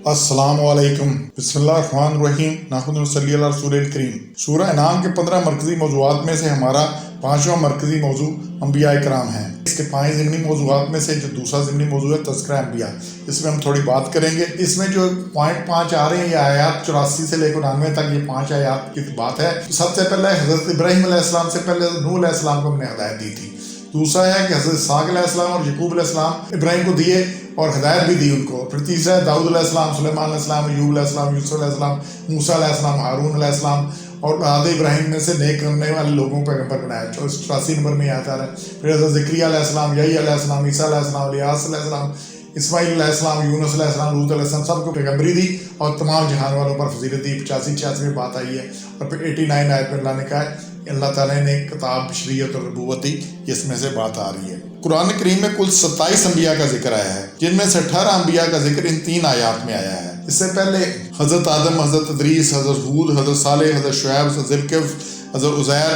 अस्सलाम वालेकुम बिस्मिल्लाहिर्रहमानिर्रहीम नहमदुहु व नसल्ली अला रसूलिल करीम। सूरह अनाम के 15 मरकजी मौज़ूआत में से हमारा 5वां मरकजी मौजू अंबिया इकराम है। इसके 5 ज़िमनी मौज़ूआत में से जो दूसरा ज़िमनी मौजू है तज़किरा अंबिया, इसमें हम थोड़ी बात करेंगे। इसमें जो पॉइंट 5 आ रहे हैं, ये आयात 84 से लेकर 99 तक, ये 5 आयात की बात है। सबसे पहले हज़रत इब्राहीम अलैहिस्सलाम से पहले नूह अलैहिस्सलाम को हमने हिदायत दी थी। दूसरा है कि हज़रत इसहाक़ अलैहिस्सलाम और यकूब अलैहिस्सलाम इब्राहीम को दिए और हिदायत भी दी उनको। फिर तीसरा है दाऊद अलैहिस्सलाम, सुलेमान अलैहिस्सलाम, अय्यूब अलैहिस्सलाम, यूसुफ अलैहिस्सलाम, मूसा अलैहिस्सलाम, हारून अलैहिस्सलाम और औलाद इब्राहीम में से नेक करने वाले लोगों को पैगम्बर बनाया। 84 नंबर में आता है। फिर हज़रत ज़करिया अलैहिस्सलाम, यही अलैहिस्सलाम, ईसा अलैहिस्सलाम, इलियास अलैहिस्सलाम, इस्माईल अलैहिस्सलाम, यूनुस अलैहिस्सलाम, लूत अलैहिस्सलाम, सबको पैगम्बरी दी और तमाम जहान वालों पर फजीलत दी। 85-86 में बात आई है। और फिर 89 आयत में अल्लाह ने कहा है अल्लाह ताला ने किताब, शरीयत और नबूवत दी, इसमें से बात आ रही है। कुरान करीम में कुल 27 अंबिया का जिक्र आया है, जिनमें से 18 अंबिया का जिक्र इन 3 आयात में आया है। इससे पहले हज़रत आदम, हज़रत इदरीस, हज़रत हूद, हज़रत सालेह, हज़रत शुएब, हज़रत ज़ुल्किफ़्ल, हज़रत उज़ैर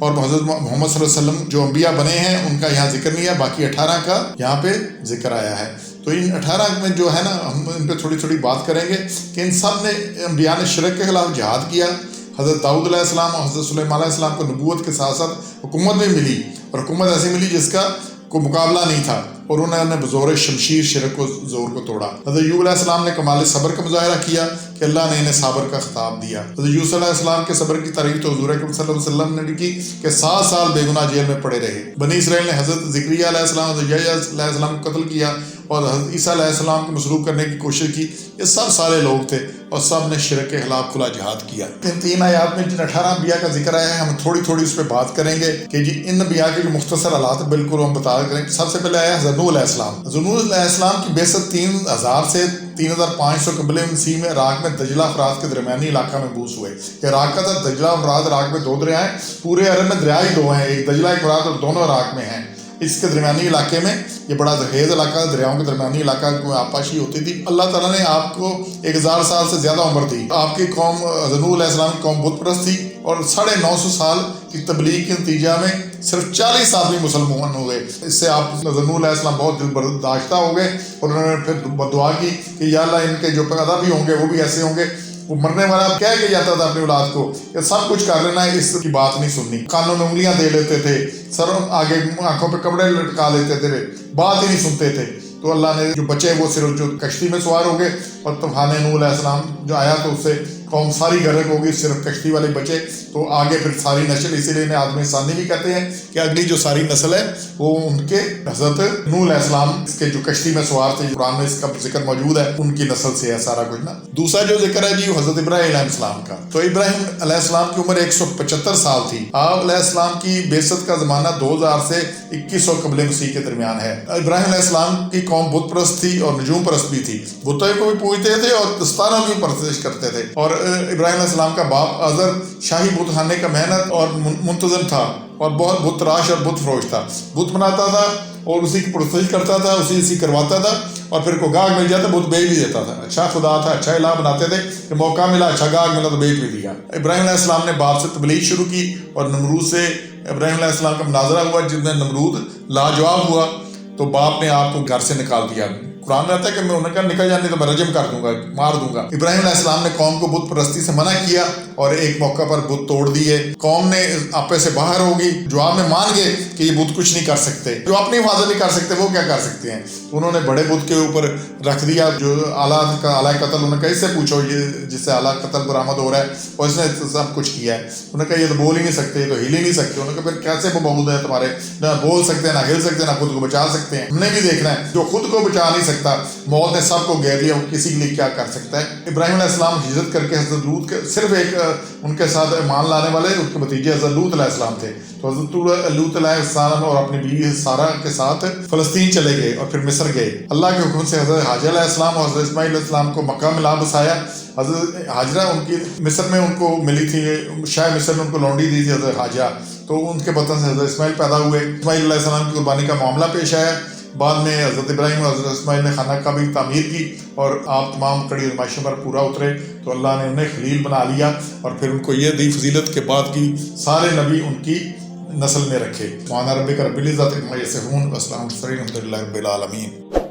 और हज़रत मोहम्मद सल्लल्लाहु अलैहि वसल्लम जो अंबिया बने हैं उनका यहाँ जिक्र नहीं है। बाकी 18 का यहाँ पे जिक्र आया है। तो इन 18 में जो है ना, हम इन पर थोड़ी थोड़ी बात करेंगे कि इन सब ने अंबिया ने शिरक के खिलाफ जिहाद किया। हज़रत दाऊद अलैहिस्सलाम और हज़रत सुलेमान अलैहिस्सलाम को नबूवत के साथ साथ हुकूमत भी मिली, और हुकूमत ऐसी मिली जिसका कोई मुकाबला नहीं था, और उन्होंने बज़ोर शमशीर शिरक को ज़ोर को तोड़ा। हज़रत अय्यूब अलैहिस्सलाम ने कमाल सब्र का मुज़ाहरा किया कि अल्लाह ने इन्हें सब्र का खिताब दिया। हज़रत यूसुफ अलैहिस्सलाम के सब्र की तारीफ तो हुज़ूर अकरम सल्लल्लाहु अलैहि वसल्लम ने भी की कि 7 साल बेगुनाह जेल में पड़े रहे। बनी इसराइल ने हज़रत ज़करिया अलैहिस्सलाम, हज़रत यहया अलैहिस्सलाम को कत्ल किया और हज़रत ईसा अलैहिस्सलाम को मसलूब करने की कोशिश की। ये सब सारे लोग थे और सब ने शिरक के खिलाफ खुला जिहाद किया। इन 3 आयात में जिन 18 अंबिया का जिक्र आया है, हम थोड़ी थोड़ी उस पर बात करेंगे कि जी इन अंबिया के जो मुख्तसर हालात बिल्कुल हम बता करें। सबसे पहले आया हज़रत नूह अलैहिस्सलाम। नूह अलैहिस्सलाम की बेसत 3000 से 3500 कबल मसीह में इराक में दजला फरात के दरमियानी इलाका में बूस हुए। इराक का था दजला और फरात, इराक में 2 दरिया हैं। पूरे अरब में दरिया ही 2 हैं, एक दजला एक फरात, और दोनों इराक में हैं। इसके दरमियानी इलाके में ये बड़ा जहेज इलाका, दरियाओं के दरमियानी इलाका में आपाशी होती थी। अल्लाह ताला ने आपको 1000 साल से ज़्यादा उम्र दी। आपकी कौम नूह अलैहिस्सलाम की कौम बुत परस्त थी और 950 साल की तबलीग के नतीजा में सिर्फ 40 आदमी मुसलमान हो गए। इससे आप नूह अलैहिस्सलाम बहुत दिल बर्दाश्ता हो गए और उन्होंने फिर दुआ की कि या अल्लाह इनके जो पैदा भी होंगे वो भी ऐसे होंगे। वो मरने वाला कह के जाता था अपनी औलाद को कि सब कुछ कर लेना है, इसकी बात नहीं सुननी। कानों में उंगलियां दे लेते थे, सरों आगे आंखों पे कपड़े लटका लेते थे, बात ही नहीं सुनते थे। तो अल्लाह ने जो बचे वो सिर्फ जो कश्ती में सवार हो गए, और तूफान नूह अलैहिस्सलाम जो आया तो उससे कौम सारी गर्क होगी, सिर्फ कश्ती वाले बचे। तो आगे फिर सारी नस्ल, इसीलिए इन्हें आदमी सानी भी कहते हैं कि अगली जो सारी नस्ल है वो उनके हज़रत नूह अलैहिस्सलाम के जो कश्ती में सवार थे, कुरान में इसका जिक्र मौजूद है, उनकी नस्ल से है सारा कुछ ना। दूसरा जो जिक्र है जी वो हज़रत इब्राहीम अलैहिस्सलाम का। तो इब्राहीम अलैहिस्सलाम की उम्र 175 साल थी। आप अलैहिस्सलाम की बेसत का ज़माना 2000 से 2100 कबल मसीह के दरमियान है। इब्राहीम अलैहिस्सलाम की कौम बुत परस्त थी और नजूम परस्त भी थी, बुतों को भी पूजते थे और दस्तानों की परस्तिश करते थे। और इब्राहीम अलैहिस्सलाम का बाप अज़र शाही बुत खाने का मेहनत और मुंतज़िम था और बहुत बुत तराश और बुत फरोश था। बुत बनाता था और उसी की परस्तिश करता था, उसी करवाता था, और फिर को गाग मिल जाता बुत बेच भी देता था। अच्छा खुदा था, अच्छा इलाह बनाते थे कि मौका मिला, अच्छा गाग मिला तो बेच भी दिया। इब्राहीम अलैहिस्सलाम ने बाप से तबलीग शुरू की और नमरूद से इब्राहीम अलैहिस्सलाम का मुनाजरा हुआ, जिसमें नमरूद लाजवाब हुआ तो बाप ने आपको घर से निकाल दिया। कुरान में आता है कि मैं उन्हें कहा निकल जाने तो मैं रजम कर दूंगा, मार दूंगा। इब्राहीम अलैहिस्सलाम ने कौम को बुत परस्ती से मना किया और एक मौका पर बुत तोड़ दिए। कौम ने आपे से बाहर होगी, जवाब में मान गए कि ये बुत कुछ नहीं कर सकते, जो अपनी हिफाजत नहीं कर सकते वो क्या कर सकते हैं। तो उन्होंने बड़े बुत के ऊपर रख दिया जो आला कत्ल। उन्होंने कहा इससे पूछो ये जिससे आला कत्ल बरामद हो रहा है और इसने सब कुछ किया है। उन्होंने कहा ये तो बोल ही नहीं सकते, ये तो हिल ही नहीं सकते। उन्होंने कहा फिर कैसे वो मौजूद है तुम्हारे, ना बोल सकते हैं, ना हिल सकते हैं, ना खुद को बचा सकते हैं। हमने भी देखना है जो खुद को बचा नहीं सकता, मौत ने सबको घेर लिया, वो किसी के लिए क्या कर सकता है। इब्राहीम अलैहिस्सलाम हिजरत करके हज़रत लूत के सिर्फ एक उनके साथ ईमान लाने वाले उनके भतीजे हज़रत लूत अलैहिस्सलाम थे। तो हज़रत लूत अलैहिस्सलाम और अपनी बीवी सारा के साथ फ़लस्तीन चले गए और फिर मिस्र गए। अल्लाह के हुक्म से हज़रत हाजरा अलैहिस्सलाम और हज़रत इस्माईल अलैहिस्सलाम को मक्का में ला बसाया। हज़रत हाजरा उनकी मिस्र में उनको मिली थी, शायद मिस्र में उनको लौंडी दी थी हज़रत हाजरा, तो उनके बतन से हज़रत इस्माईल पैदा हुए। इस्माईल अलैहिस्सलाम की कुर्बानी का मामला पेश आया। बाद में हज़रत इब्राहीम और हज़रत इस्माईल ने खाना का भी तामीर की और आप तमाम कड़ी आज़माइशों पर पूरा उतरे तो अल्लाह ने उन्हें खलील बना लिया और फिर उनको ये दी फजीलत के बाद की सारे नबी उनकी नस्ल में रखे। सुभान रब्बिका रब्बिल इज़्ज़ति अम्मा यसिफून व सलामुन अलल मुरसलीन वल्हम्दुलिल्लाहि रब्बिल आलमीन।